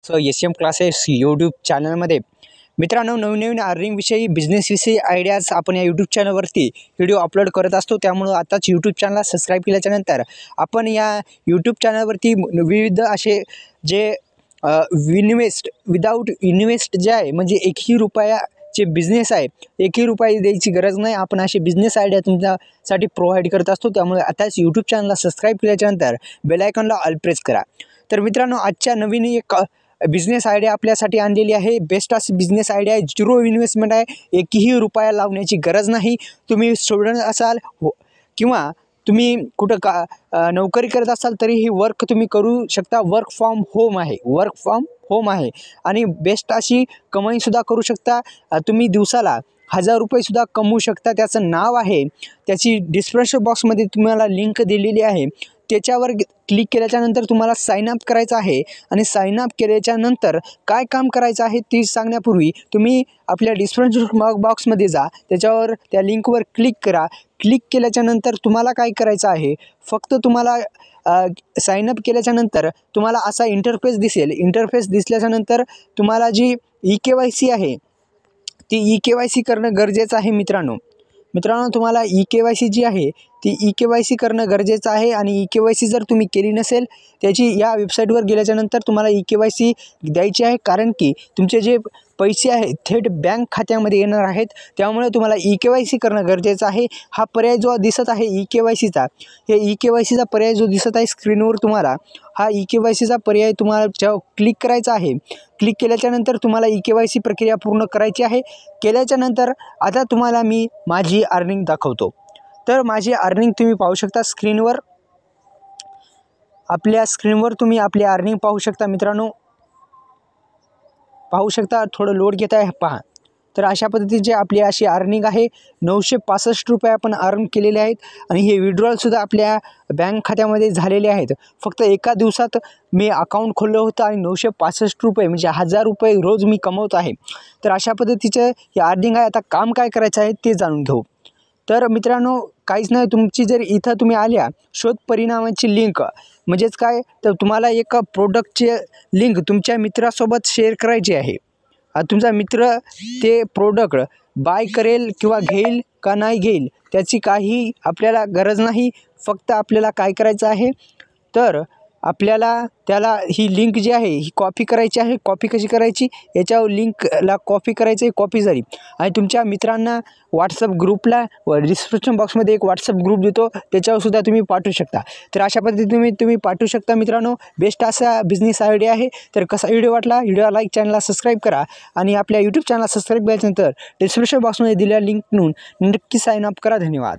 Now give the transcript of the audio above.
SM. Classes YouTube चॅनलमध्ये मित्रांनो नवनवीन अर्निंगविषयी बिझनेसविषयी आयडियाज आपण या यूट्यूब चॅनलवरती व्हिडिओ अपलोड करत असतो। त्यामुळे आताच यूट्यूब चॅनलला सबस्क्राईब केल्याच्यानंतर आपण या यूट्यूब चॅनलवरती विविध असे जे विदाऊट इन्व्हेस्ट जे आहे म्हणजे एकही रुपयाचे बिझनेस आहे, एकही रुपया द्यायची गरज नाही, आपण असे बिझनेस आयडिया तुमच्यासाठी प्रोव्हाइड करत असतो। त्यामुळे आताच यूट्यूब चॅनलला सबस्क्राईब केल्याच्यानंतर बेल आयकॉनला ऑल प्रेस करा। तर मित्रांनो आजच्या नवीन एक बिझनेस आयडिया आपल्यासाठी आणलेली आहे। बेस्ट अशी बिझनेस आयडिया आहे, झिरो इन्व्हेस्टमेंट आहे, एकही रुपया लावण्याची गरज नाही। तुम्ही स्टुडंट असाल किंवा तुम्ही कुठं नोकरी करत असाल तरीही वर्क तुम्ही करू शकता। वर्क फ्रॉम होम आहे आणि बेस्ट अशी कमाईसुद्धा करू शकता। तुम्ही दिवसाला 1000 रुपयेसुद्धा कमवू शकता। त्याचं नाव आहे, त्याची डिस्क्रिप्शन बॉक्समध्ये तुम्हाला लिंक दिलेली आहे, त्याच्यावर क्लिक केल्याच्यानंतर तुम्हाला साइन अप करायचं आहे। आणि साइन अप केल्याच्यानंतर काय काम करायचं आहे ते सांगण्यापूर्वी तुम्ही आपल्या डिस्क्रिप्शन बॉक्समध्ये जा, त्याच्यावर त्या लिंकवर क्लिक करा। क्लिक केल्याच्यानंतर तुम्हाला काय करायचं आहे, फक्त तुम्हाला साइन अप केल्याच्यानंतर तुम्हाला असा इंटरफेस दिसेल। इंटरफेस दिसल्याच्यानंतर तुम्हाला जी ई-के-वाय-सी आहे ती ई-के-वाय-सी करणं गरजेचं आहे। मित्रांनो तुम्हाला ई-के-वाय-सी जी आहे ती ई-के-वाय-सी करणं गरजेचं आहे। आणि ई-के-वाय-सी जर तुम्ही केली नसेल त्याची या वेबसाईटवर गेल्याच्यानंतर तुम्हाला ई-के-वाय-सी द्यायची आहे, कारण की तुमचे जे पैसे आहेत थेट बँक खात्यामध्ये येणार आहेत। त्यामुळे तुम्हाला ई-के-वाय-सी करणं गरजेचं आहे। हा पर्याय जो दिसत आहे ई-के-वाय-सीचा, हे ई-के-वाय-सीचा पर्याय जो दिसत आहे स्क्रीनवर तुम्हाला, हा ई-के-वाय-सीचा पर्याय तुम्हाला क्लिक करायचा आहे। क्लिक केल्याच्यानंतर तुम्हाला ई-के-वाय-सी प्रक्रिया पूर्ण करायची आहे। केल्याच्यानंतर आता तुम्हाला मी माझी अर्निंग दाखवतो। तर माझी अर्निंग तुम्ही पाहू शकता स्क्रीनवर, आपल्या स्क्रीनवर तुम्ही आपली अर्निंग पाहू शकता। मित्रांनो पाहू शकता, थोडं लोड घेत आहे पहा। तर अशा पद्धतीचे आपली अशी अर्निंग आहे। 965 रुपये आपण अर्न केलेले आहेत आणि हे विड्रॉलसुद्धा आपल्या बँक खात्यामध्ये झालेले आहेत। फक्त एका दिवसात मी अकाउंट खोललं होतं आणि 965 रुपये म्हणजे 1000 रुपये रोज मी कमवत आहे। तर अशा पद्धतीचं हे अर्निंग आहे। आता काम काय करायचं आहे ते जाणून घेऊ। तर मित्रांनो काहीच नाही, तुमची जर इथं तुम्ही आल्या शोध परिणामाची लिंक म्हणजेच काय, तर तुम्हाला एक प्रोडक्टची लिंक तुमच्या मित्रासोबत शेअर करायची आहे। तुमचा मित्र ते प्रोडक्ट बाय करेल किंवा घेईल का नाही घेईल त्याची काही आपल्याला गरज नाही। फक्त आपल्याला काय करायचं आहे, तर आपल्याला त्याला ही लिंक जी आहे ही कॉपी करायची आहे। कॉपी कशी करायची, याच्यावर लिंकला कॉपी करायचं आहे, कॉपी झाली आणि तुमच्या मित्रांना व्हॉट्सअप ग्रुपला डिस्क्रिप्शन बॉक्समध्ये एक व्हॉट्सअप ग्रुप देतो, त्याच्यावरसुद्धा तुम्ही पाठवू शकता। तर अशा पद्धतीने तुम्ही पाठवू शकता। मित्रांनो बेस्ट असा बिझनेस आयडिया आहे। तर कसा व्हिडिओ वाटला, व्हिडिओ लाईक, चॅनलला सबस्क्राईब करा आणि आपल्या यूट्यूब चॅनलला सबस्क्राईब केल्यानंतर डिस्क्रिप्शन बॉक्समध्ये दिलेल्या लिंकवरून नक्की साइन अप करा। धन्यवाद।